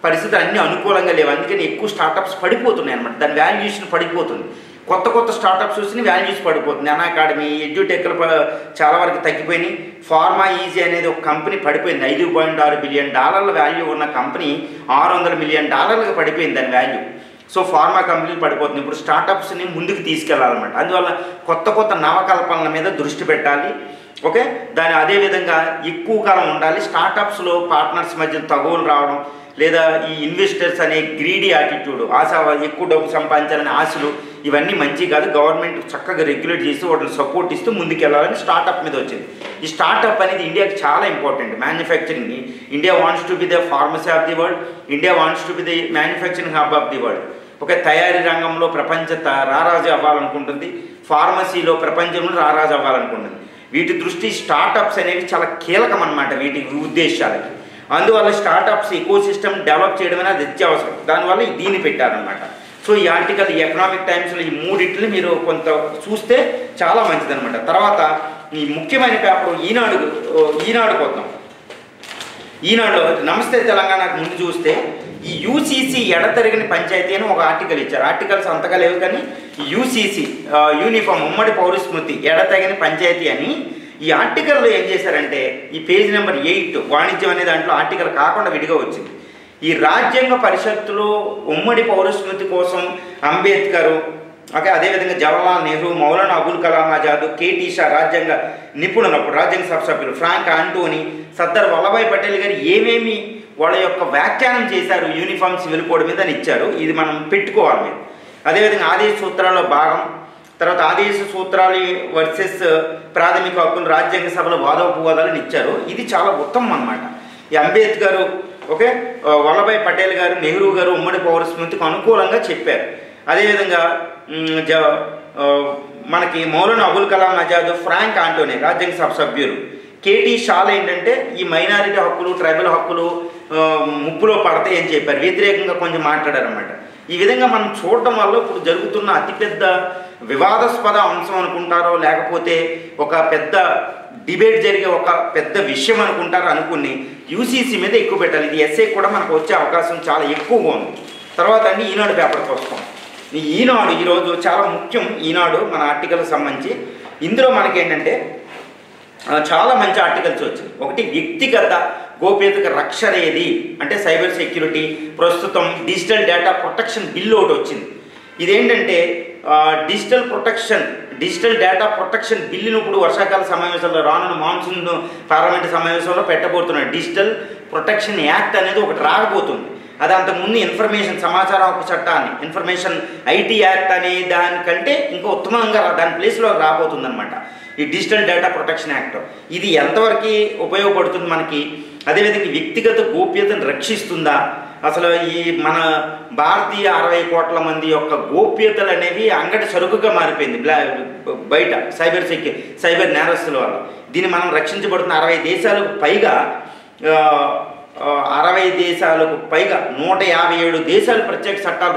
పరిస్థితులు అన్నీ అనుకూలంగా లేవు. అందుకని ఎక్కువ స్టార్టప్స్ పడిపోతున్నాయి అన్నమాట, దాని వాల్యుయేషన్ పడిపోతుంది. కొత్త స్టార్టప్స్ వచ్చిన వాల్యూస్ పడిపోతుంది. అకాడమీ ఎడ్యూటెక్లు చాలా వరకు తగ్గిపోయినాయి. ఫార్మా ఈజీ అనేది ఒక కంపెనీ పడిపోయింది, $5.6 బిలియన్ వాల్యూ ఉన్న కంపెనీ $600 మిలియన్ పడిపోయింది దాని వాల్యూ. సో ఫార్మా కంపెనీలు పడిపోతుంది. ఇప్పుడు స్టార్టప్స్ని ముందుకు తీసుకెళ్లాలన్నమాట. అందువల్ల కొత్త నవకల్పనల మీద దృష్టి పెట్టాలి ఓకే. అదేవిధంగా ఎక్కువ కాలం ఉండాలి. స్టార్టప్స్లో పార్ట్నర్స్ మధ్య తగువులు రావడం, లేదా ఈ ఇన్వెస్టర్స్ అనే గ్రీడీ యాటిట్యూడ్, ఎక్కువ డబ్బు సంపాదించాలనే ఆశలు, ఇవన్నీ మంచి కాదు. గవర్నమెంట్ చక్కగా రెగ్యులేట్ చేసి వాటిని సపోర్ట్ ఇస్తూ ముందుకెళ్ళాలని స్టార్టప్ మీద వచ్చింది. ఈ స్టార్టప్ అనేది ఇండియాకి చాలా important. Manufacturing, India wants to be the pharmacy of the world, India wants to be the manufacturing hub of the world okay. తయారీ రంగంలో ప్రపంచ రారాజు అవ్వాలనుకుంటుంది, ఫార్మసీలో ప్రపంచంలో రారాజు అవ్వాలనుకుంటుంది. వీటి దృష్టి స్టార్టప్స్ అనేవి చాలా కీలకం అన్నమాట వీటి ఉద్దేశాలకి. అందువల్ల స్టార్టప్స్ ఎకో సిస్టమ్ డెవలప్ చేయడం అనేది అత్యవసరం. దానివల్ల దీన్ని పెట్టారనమాట. సో ఈ ఆర్టికల్ ఈ ఎకనామిక్ టైమ్స్లో ఈ మూడింటిని మీరు కొంత చూస్తే చాలా మంచిదన్నమాట. తర్వాత ఈ ముఖ్యమైన పేపర్ ఈనాడు కొద్దాం. ఈనాడు నమస్తే తెలంగాణకు ముందు చూస్తే ఈ UCC ఎడతెరగని పంచాయతీ అని ఒక ఆర్టికల్ ఇచ్చారు. ఆర్టికల్స్ అంతగా లేవు కానీ UCC యూనిఫామ్ ఉమ్మడి పౌరస్మృతి ఎడతెగని పంచాయతీ అని ఈ ఆర్టికల్లో ఏం చేశారంటే ఈ పేజ్ నెంబర్ 8 వాణిజ్యం అనే దాంట్లో ఆర్టికల్ కాకుండా విడిగా వచ్చింది. ఈ రాజ్యాంగ పరిషత్తులో ఉమ్మడి పౌరస్మృతి కోసం అంబేద్కర్ ఓకే, అదేవిధంగా జవహర్లాల్ నెహ్రూ, మౌలానా అబుల్ కలాం ఆజాద్, KT షా రాజ్యాంగ నిపుణులు, అప్పుడు రాజ్యాంగ సభ సభ్యులు ఫ్రాంక్ ఆంటోనీ, సర్దార్ వల్లభాయ్ పటేల్ గారు ఏమేమి వాళ్ళ యొక్క వ్యాఖ్యానం చేశారు యూనిఫామ్ సివిల్ కోడ్ మీద అని ఇచ్చారు. ఇది మనం పెట్టుకోవాలి మీరు. అదేవిధంగా ఆదేశ సూత్రాల్లో భాగం, తర్వాత ఆదేశ సూత్రాలు వర్సెస్ ప్రాథమిక హక్కులు రాజ్యాంగ సభలో వాదోపవాదాలను ఇచ్చారు. ఇది చాలా ఉత్తమం అన్నమాట. ఈ అంబేద్కర్ ఓకే, వల్లభాయ్ పటేల్ గారు, నెహ్రూ గారు ఉమ్మడి పౌరస్మృతికి అనుకూలంగా చెప్పారు. అదేవిధంగా మనకి మౌలానా అబుల్ కలాం ఆజాద్, ఫ్రాంక్ ఆంటోనీ రాజ్యాంగ సభ సభ్యులు, KT షాలు ఏంటంటే ఈ మైనారిటీ హక్కులు, ట్రైబల్ హక్కులు ముప్పులో పడతాయి అని చెప్పారు. వ్యతిరేకంగా కొంచెం మాట్లాడారన్నమాట. ఈ విధంగా మనం చూడటం వల్ల ఇప్పుడు జరుగుతున్న అతిపెద్ద వివాదాస్పద అంశం అనుకుంటారో, లేకపోతే ఒక పెద్ద డిబేట్ జరిగే ఒక పెద్ద విషయం అనుకుంటారో అనుకుని UCC మీద ఎక్కువ పెట్టాలి. ఇది ఎస్ఏ కూడా మనకు వచ్చే అవకాశం చాలా ఎక్కువగా ఉంది. తర్వాత అండి ఈనాడు పేపర్కి వస్తాం. ఈ ఈనాడు ఈరోజు చాలా ముఖ్యం. ఈనాడు మన ఆర్టికల్కి సంబంధించి ఇందులో మనకేంటంటే చాలా మంచి ఆర్టికల్స్ వచ్చాయి. ఒకటి వ్యక్తిగత గోప్యతకు రక్షణ ఏది అంటే సైబర్ సెక్యూరిటీ. ప్రస్తుతం డిజిటల్ డేటా ప్రొటెక్షన్ బిల్ ఒకటి వచ్చింది. ఇదేంటంటే డిజిటల్ డేటా ప్రొటెక్షన్ బిల్లును ఇప్పుడు వర్షాకాల సమావేశంలో రానున్న మాన్సూన్ పార్లమెంటు సమావేశంలో పెట్టబోతున్నారు. డిజిటల్ ప్రొటెక్షన్ యాక్ట్ అనేది ఒకటి రాకపోతుంది. అది అంతకుముందు ఇన్ఫర్మేషన్ సమాచార హక్కు చట్టాన్ని ఇన్ఫర్మేషన్ ఐటీ యాక్ట్ అనే దానికంటే ఇంకా ఉత్తమంగా దాని ప్లేస్లో రాబోతుంది అనమాట ఈ డిజిటల్ డేటా ప్రొటెక్షన్ యాక్ట్. ఇది ఎంతవరకు ఉపయోగపడుతుంది మనకి, అదేవిధంగా వ్యక్తిగత గోప్యతను రక్షిస్తుందా, అసలు ఈ మన భారతీయ 60 కోట్ల మంది యొక్క గోప్యతలు అనేవి అంగటి సరుకుగా మారిపోయింది బయట సైబర్ నేరస్తుల వల్ల. దీన్ని మనం రక్షించబడుతున్న 60 దేశాలకు పైగా 157 దేశాలు ప్రత్యేక చట్టాలు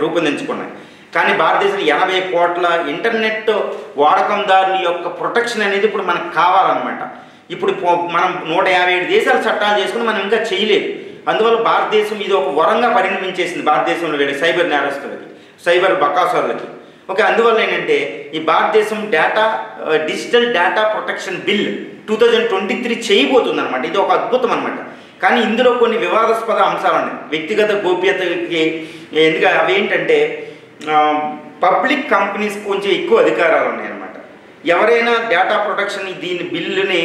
రూపొందించుకున్నాయి. కానీ భారతదేశంలో 80 కోట్ల ఇంటర్నెట్ వాడకందారుల యొక్క ప్రొటెక్షన్ అనేది ఇప్పుడు మనకు కావాలన్నమాట. ఇప్పుడు మనం 157 దేశాలు చట్టాలు చేసుకుని మనం ఇంకా చేయలేదు. అందువల్ల భారతదేశం ఇది ఒక వరంగా పరిణమించేసింది భారతదేశంలో వీళ్ళ సైబర్ నేరస్తులకి, సైబర్ బకాసురులకి. ఓకే, అందువల్ల ఏంటంటే ఈ భారతదేశం డిజిటల్ డేటా ప్రొటెక్షన్ బిల్ 2023 చేయబోతుంది అనమాట. ఇది ఒక అద్భుతం అనమాట. కానీ ఇందులో కొన్ని వివాదాస్పద అంశాలు ఉన్నాయి వ్యక్తిగత గోప్యతకి. ఎందుకంటే అవి ఏంటంటే పబ్లిక్ కంపెనీస్ కొంచెం ఎక్కువ అధికారాలు ఉన్నాయన్నమాట. ఎవరైనా డేటా ప్రొటెక్షన్ దీని బిల్లుని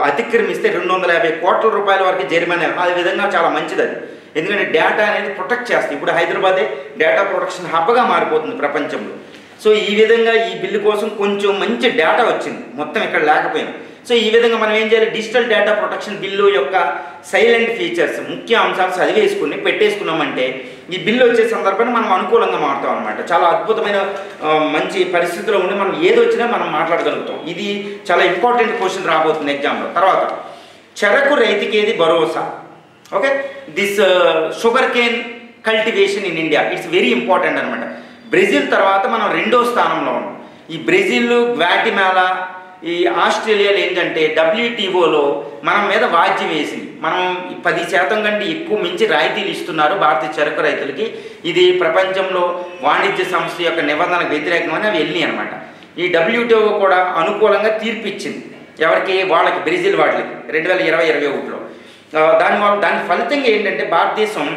అతిక్రమిస్తే 250 కోట్ల రూపాయల వరకు జరిమానా. ఆ విధంగా చాలా మంచిది అది. ఎందుకంటే డేటా అనేది ప్రొటెక్ట్ చేస్తుంది. ఇప్పుడు హైదరాబాదే డేటా ప్రొటెక్షన్ హబ్గా మారిపోతుంది ప్రపంచంలో. సో ఈ విధంగా ఈ బిల్లు కోసం కొంచెం మంచి డేటా వచ్చింది, మొత్తం ఇక్కడ లేకపోయింది. సో ఈ విధంగా మనం ఏం చేయాలి, డిజిటల్ డేటా ప్రొటెక్షన్ బిల్లు యొక్క సైలెంట్ ఫీచర్స్ ముఖ్య అంశాలు చదివేసుకుని పెట్టేసుకున్నామంటే ఈ బిల్లు వచ్చే సందర్భాన్ని మనం అనుకూలంగా మారుతాం అనమాట. చాలా అద్భుతమైన మంచి పరిస్థితిలో ఉండి మనం ఏది వచ్చినా మనం మాట్లాడగలుగుతాం. ఇది చాలా ఇంపార్టెంట్ క్వశ్చన్ రాబోతుంది ఎగ్జామ్లో. తర్వాత చెరకు రైతుకేది భరోసా. Okay, this sugar cane cultivation in India it's very important అనమాట. బ్రెజిల్ తర్వాత మనం 2వ స్థానంలో ఉన్నాం. ఈ బ్రెజిల్, గ్వాటిమాలా, ఈ ఆస్ట్రేలియాలో ఏంటంటే WTOలో మన మీద వాద్యం వేసింది. మనం 10% కంటే ఎక్కువ మించి రాయితీలు ఇస్తున్నారు భారతీయ చెరకు రైతులకి. ఇది ప్రపంచంలో వాణిజ్య సంస్థ యొక్క నిబంధనలకు వ్యతిరేకమని అవి వెళ్ళినాయి అనమాట. ఈ WTO కూడా అనుకూలంగా తీర్పు ఇచ్చింది. ఎవరికి? వాళ్ళకి, బ్రెజిల్ వాళ్ళకి 2020-21లో. దాని ఫలితంగా ఏంటంటే భారతదేశం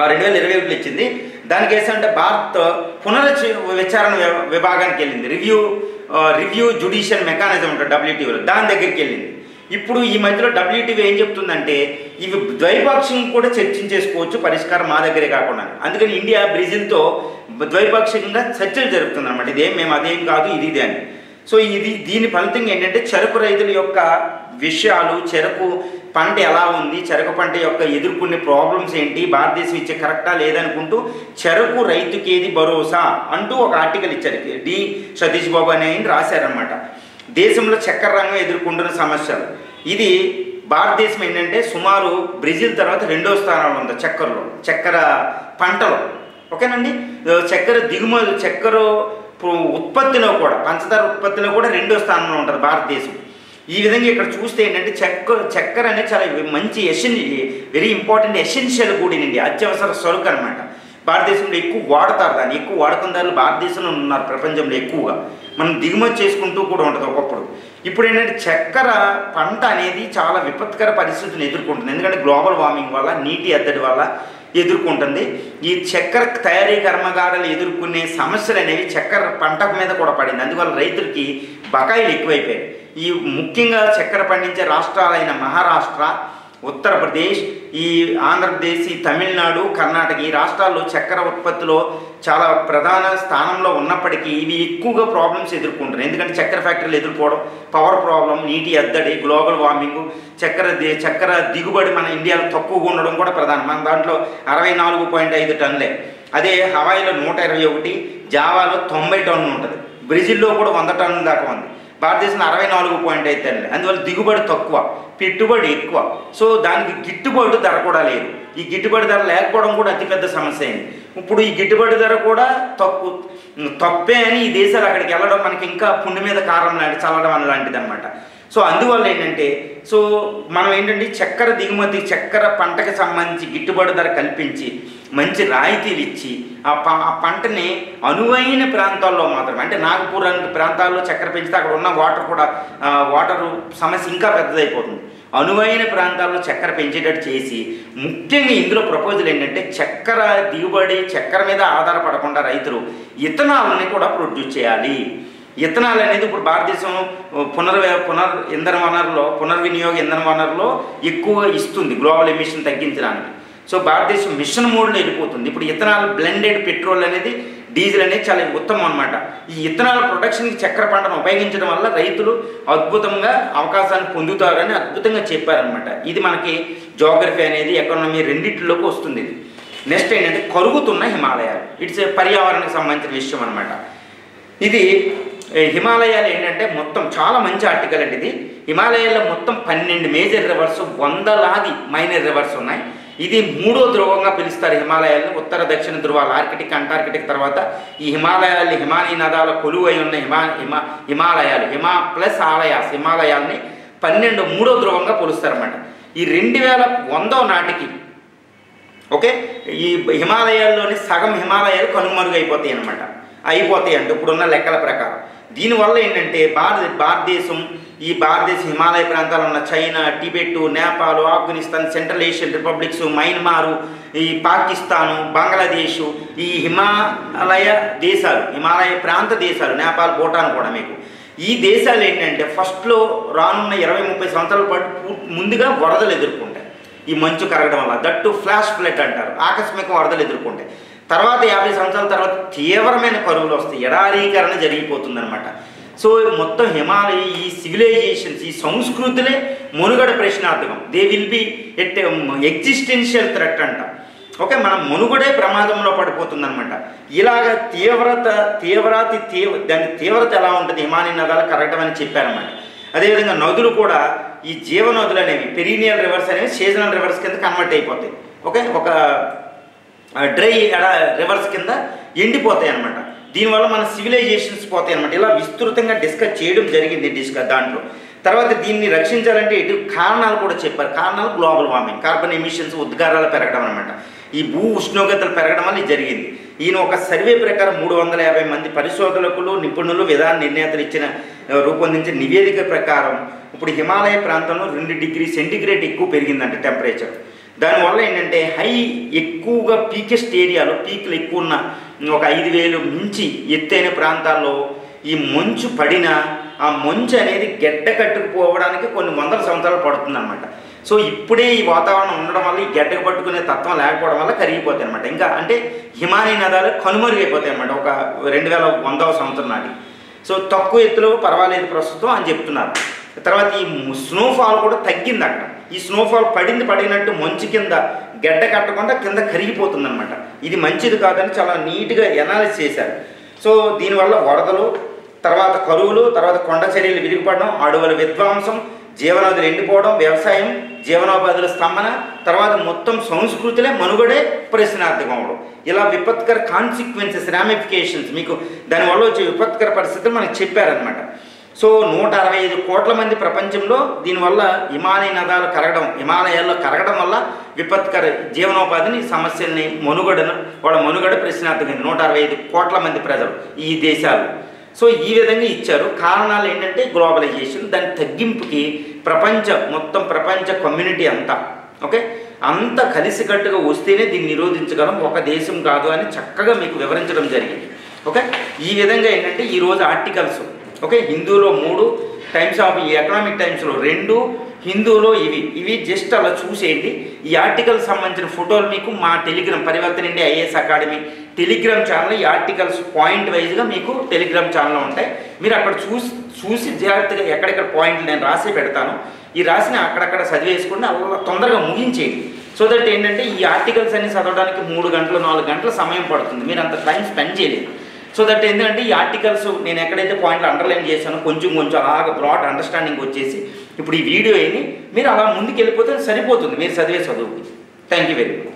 2021లో ఇచ్చింది. దానికి ఏంటంటే భారత్ విచారణ విభాగానికి వెళ్ళింది. రివ్యూ జ్యుడిషియల్ మెకానిజం ఉంటుంది WTOలో, దాని దగ్గరికి వెళ్ళింది. ఇప్పుడు ఈ మధ్యలో WTO ఏం చెప్తుందంటే ఇవి ద్వైపాక్షికంగా కూడా చర్చించేసుకోవచ్చు, పరిష్కారం మా దగ్గరే కాకుండా. అందుకని ఇండియా బ్రెజిల్తో ద్వైపాక్షికంగా చర్చలు జరుపుతుంది అనమాట. ఇదేం మేము అదేం కాదు ఇది అని. సో దీని ఫలితంగా ఏంటంటే చెరకు రైతుల యొక్క విషయాలు, చెరకు పంట ఎలా ఉంది, చెరకు పంట యొక్క ఎదుర్కొనే ప్రాబ్లమ్స్ ఏంటి, భారతదేశం ఇచ్చే కరెక్టా లేదనుకుంటూ చెరకు రైతుకేది భరోసా అంటూ ఒక ఆర్టికల్ ఇచ్చారు. డి సతీష్ బాబు అనే ఆయన రాశారనమాట. దేశంలో చక్కెర రంగం ఎదుర్కొంటున్న సమస్యలు. ఇది భారతదేశం ఏంటంటే సుమారు బ్రెజిల్ తర్వాత 2వ స్థానంలో ఉంది చక్కెర పంటలో. ఓకేనండి, చక్కెర ఉత్పత్తిలో కూడా, పంచదార ఉత్పత్తిలో కూడా 2వ స్థానంలో ఉంటుంది భారతదేశం. ఈ విధంగా ఇక్కడ చూస్తే ఏంటంటే చక్కెర అనేది చాలా మంచి very important essential good in India, అత్యవసర సరుకు అనమాట. భారతదేశంలో ఎక్కువ వాడతారు దాన్ని, ఎక్కువ వాడకందారులు భారతదేశంలో ఉన్నారు ప్రపంచంలో ఎక్కువగా. మనం దిగుమతి చేసుకుంటూ కూడా ఉంటుంది ఒకప్పుడు. ఇప్పుడు ఏంటంటే చక్కెర పంట అనేది చాలా విపత్కర పరిస్థితులను ఎదుర్కొంటుంది. ఎందుకంటే గ్లోబల్ వార్మింగ్ వల్ల, నీటి ఎద్దడి వల్ల ఎదుర్కొంటుంది. ఈ చక్కెర తయారీ కర్మాగారాలు ఎదుర్కొనే సమస్యలు అనేవి చక్కెర పంట మీద కూడా పడింది. అందువల్ల రైతులకి బకాయిలు ఎక్కువైపోయాయి. ఈ ముఖ్యంగా చక్కెర పండించే రాష్ట్రాలైన మహారాష్ట్ర, ఉత్తరప్రదేశ్, ఈ ఆంధ్రప్రదేశ్, ఈ తమిళనాడు, కర్ణాటక ఈ రాష్ట్రాల్లో చక్కెర ఉత్పత్తిలో చాలా ప్రధాన స్థానంలో ఉన్నప్పటికీ ఇవి ఎక్కువగా ప్రాబ్లమ్స్ ఎదుర్కొంటున్నాయి. ఎందుకంటే చక్కెర ఫ్యాక్టరీలు ఎదుర్కోవడం, పవర్ ప్రాబ్లం, నీటి ఎద్దడి, గ్లోబల్ వార్మింగ్, చక్కెర దిగుబడి మన ఇండియాలో తక్కువగా ఉండడం కూడా ప్రధానం. మన దాంట్లో 64.5 టన్నులే. అదే హవాయిలో 121, జావాలో 90 టన్నులు ఉంటుంది. బ్రెజిల్లో కూడా 100 టన్నుల దాకా ఉంది. భారతదేశంలో 64.5 టన్నులు. అందువల్ల దిగుబడి తక్కువ, పెట్టుబడి ఎక్కువ. సో దానికి గిట్టుబాటు ధర కూడా లేదు. ఈ గిట్టుబడి ధర లేకపోవడం కూడా అతిపెద్ద సమస్య అయింది. ఇప్పుడు ఈ గిట్టుబడి ధర కూడా తప్పే అని ఈ దేశాలు అక్కడికి వెళ్ళడం మనకి ఇంకా పుండు మీద కారం చల్లడం అలాంటిది అనమాట. సో అందువల్ల ఏంటంటే మనం ఏంటంటే చక్కెర దిగుమతి, చక్కెర పంటకు సంబంధించి గిట్టుబాటు ధర కల్పించి మంచి రాయితీలు ఇచ్చి ఆ పంటని అనువైన ప్రాంతాల్లో మాత్రమే, అంటే నాగపూర్ ప్రాంతాల్లో చక్కెర పెంచితే అక్కడ ఉన్న వాటర్ సమస్య ఇంకా పెద్దదైపోతుంది. అనువైన ప్రాంతాల్లో చక్కెర పెంచేటట్టు చేసి, ముఖ్యంగా ఇందులో ప్రపోజల్ ఏంటంటే చక్కెర దిగుబడి, చక్కెర మీద ఆధారపడకుండా రైతులు ఇథనాల్ని కూడా ప్రొడ్యూస్ చేయాలి. ఇథనాల్ అనేది ఇప్పుడు భారతదేశం పునర్వినియోగ ఇంధన వనరులో ఎక్కువ ఇస్తుంది గ్లోబల్ ఎమిషన్ తగ్గించడానికి. సో భారతదేశం మిషన్ మోడ్లో వెళ్ళిపోతుంది. ఇప్పుడు ఇథనాల్ బ్లెండెడ్ పెట్రోల్ అనేది, డీజిల్ అనేది చాలా ఉత్తమం అనమాట. ఈ ఇథనాల్ ప్రొడక్షన్కి చక్కెర పంటను ఉపయోగించడం వల్ల రైతులు అద్భుతంగా అవకాశాన్ని పొందుతారని అద్భుతంగా చెప్పారనమాట. ఇది మనకి జోగ్రఫీ అనేది, ఎకానమీ రెండింటిలోకి వస్తుంది. ఇది నెక్స్ట్ ఏంటంటే కరుగుతున్న హిమాలయాలు. ఇట్స్ పర్యావరణకు సంబంధించిన విషయం అనమాట. ఇది హిమాలయాలు ఏంటంటే మొత్తం చాలా మంచి ఆర్టికల్ అండి. ఇది హిమాలయాల్లో మొత్తం 12 మేజర్ రివర్స్, 100లాది మైనర్ రివర్స్ ఉన్నాయి. ఇది 3వ ధ్రువంగా పిలుస్తారు హిమాలయాలను. ఉత్తర దక్షిణ ధ్రువాలు ఆర్కిటిక్, అంటార్కిటిక్ తర్వాత ఈ హిమాలయ నదాల కొలువై ఉన్న హిమాలయాలు, ప్లస్ హిమాలయాల్ని 3వ ధ్రువంగా కొలుస్తారన్నమాట. ఈ 2100 నాటికి ఓకే ఈ హిమాలయాల్లోని సగం హిమాలయాలు కనుమరుగైపోతాయి అన్నమాట. అయిపోతాయి అంటే ఇప్పుడున్న లెక్కల ప్రకారం. దీనివల్ల ఏంటంటే భారతదేశం హిమాలయ ప్రాంతాల్లో ఉన్న China, Tibet, Nepal, Afghanistan, central Asian republics, మయన్మారు, ఈ పాకిస్తాను, బంగ్లాదేశ్, ఈ హిమాలయ దేశాలు, హిమాలయ ప్రాంత దేశాలు, నేపాల్, భూటాన్ కూడా మీకు ఈ దేశాలు ఏంటంటే ఫస్ట్లో రానున్న 20-30 సంవత్సరాల పాటు ముందుగా వరదలు ఎదుర్కొంటాయి. ఈ మంచు కరగడం వల్ల దట్టు ఫ్లాష్ ఫ్లడ్ అంటారు, ఆకస్మిక వరదలు ఎదుర్కొంటాయి. తర్వాత 50 సంవత్సరాల తర్వాత తీవ్రమైన కరువులు వస్తాయి, ఎడారీకరణ జరిగిపోతుందన్నమాట. సో మొత్తం హిమాలయ ఈ సివిలైజేషన్స్, ఈ సంస్కృతులే మనుగడ ప్రశ్నార్థకం. They will be at existential threat అంట. ఓకే, మనం మనుగడే ప్రమాదంలో పడిపోతుందన్నమాట. ఇలాగ దాని తీవ్రత ఎలా ఉంటుంది హిమాలయ నదాలు కరగడం అని చెప్పారన్నమాట. అదేవిధంగా నదులు కూడా ఈ జీవనదులు అనేవి పెరీనియల్ రివర్స్ అనేవి సీజనల్ రివర్స్ కింద కన్వర్ట్ అయిపోతాయి. ఓకే, ఒక డ్రై రివర్స్ కింద ఎండిపోతాయి అన్నమాట. దీనివల్ల మన సివిలైజేషన్స్ పోతాయి అనమాట. ఇలా విస్తృతంగా డిస్కస్ చేయడం జరిగింది దాంట్లో. తర్వాత దీన్ని రక్షించాలంటే ఇటు కారణాలు కూడా చెప్పారు. కారణాలు గ్లోబల్ వార్మింగ్, కార్బన్ ఎమిషన్స్, ఉద్గారాలు పెరగడం అనమాట. ఈ భూ ఉష్ణోగ్రతలు పెరగడం వల్ల ఇది జరిగింది. ఈయన ఒక సర్వే ప్రకారం 350 మంది పరిశోధకులు, నిపుణులు, విధాన నిర్ణేతలు రూపొందించిన నివేదిక ప్రకారం ఇప్పుడు హిమాలయ ప్రాంతంలో 2 డిగ్రీ సెంటీగ్రేడ్ ఎక్కువ పెరిగిందంట టెంపరేచర్. దానివల్ల ఏంటంటే ఎక్కువగా పీకెస్ట్ ఏరియాలో, పీక్లు ఎక్కువ ఉన్న ఒక 5000 మించి ఎత్తైన ప్రాంతాల్లో ఈ మంచు పడిన ఆ మంచు అనేది గడ్డ కట్టుకుపోవడానికి కొన్ని 100 సంవత్సరాలు పడుతుందన్నమాట. సో ఇప్పుడే ఈ వాతావరణం ఉండడం వల్ల ఈ గడ్డకు పట్టుకునే తత్వం లేకపోవడం వల్ల కరిగిపోతాయి అనమాట. ఇంకా అంటే హిమాలయ నదాలు కనుమరుగైపోతాయి అన్నమాట ఒక 2100వ సంవత్సరం నాటికి. సో తక్కువ ఎత్తులో పర్వాలేదు ప్రస్తుతం అని చెప్తున్నారు. తర్వాత ఈ స్నోఫాల్ కూడా తగ్గింది అక్కడ. ఈ స్నోఫాల్ పడినట్టు మంచు కింద గడ్డ కట్టకుండా కింద కరిగిపోతుంది అనమాట. ఇది మంచిది కాదని చాలా నీట్గా ఎనాలిసిస్ చేశారు. సో దీనివల్ల వరదలు, తర్వాత కరువులు, తర్వాత కొండ చర్యలు విరిగిపడడం, అడవుల విధ్వంసం, జీవనదులు ఎండిపోవడం, వ్యవసాయం, జీవనోపాధుల స్తంభన, తర్వాత మొత్తం సంస్కృతులే మనుగడే ప్రశ్నార్థకం అవడం. ఇలా విపత్కర కాన్సిక్వెన్సెస్, రామిఫికేషన్స్ మీకు దానివల్ల వచ్చే విపత్కర పరిస్థితులు మనకు చెప్పారనమాట. సో 165 కోట్ల మంది ప్రపంచంలో దీనివల్ల హిమాలయ నదాలు హిమాలయాల్లో కరగడం వల్ల విపత్కర జీవనోపాధిని, సమస్యల్ని, వాళ్ళ మనుగడ ప్రశ్నార్థకం. 165 కోట్ల మంది ప్రజలు ఈ దేశాలు. సో ఈ విధంగా ఇచ్చారు. కారణాలు ఏంటంటే గ్లోబలైజేషన్, దాని తగ్గింపుకి మొత్తం ప్రపంచ కమ్యూనిటీ అంతా అంతా కలిసికట్టుగా వస్తేనే దీన్ని నిరోధించగలం, ఒక దేశం కాదు అని చక్కగా మీకు వివరించడం జరిగింది. ఈ విధంగా ఏంటంటే ఈరోజు ఆర్టికల్స్ హిందూలో 3, టైమ్స్ ఆఫ్ ఎకనామిక్ టైమ్స్లో 2, హిందూలో ఇవి జస్ట్ అలా చూసేయండి. ఈ ఆర్టికల్ సంబంధించిన ఫోటోలు మీకు మా టెలిగ్రామ్ పరివర్తన India IAS academy Telegram channel, ఈ ఆర్టికల్స్ పాయింట్ వైజ్గా మీకు టెలిగ్రామ్ ఛానల్లో ఉంటాయి. మీరు అక్కడ చూసి జాగ్రత్తగా ఎక్కడెక్కడ పాయింట్లు నేను రాసి పెడతాను. ఈ రాసిన అక్కడక్కడ చదివేసుకుని అలా తొందరగా ముగించేయండి. సో దట్ ఏంటంటే ఈ ఆర్టికల్స్ అన్ని చదవడానికి 3 గంటలు 4 గంటల సమయం పడుతుంది, మీరు అంత టైం స్పెండ్ చేయలేదు. సో దట్ ఏంటంటే ఈ ఆర్టికల్స్ నేను ఎక్కడైతే పాయింట్లు అండర్లైన్ చేశానో కొంచెం అలాగ బ్రాడ్ అండర్స్టాండింగ్ వచ్చేసి ఇప్పుడు ఈ వీడియో మీరు అలా ముందుకు వెళ్ళిపోతే సరిపోతుంది మీరు చదివే చదువుకి. Thank you very much.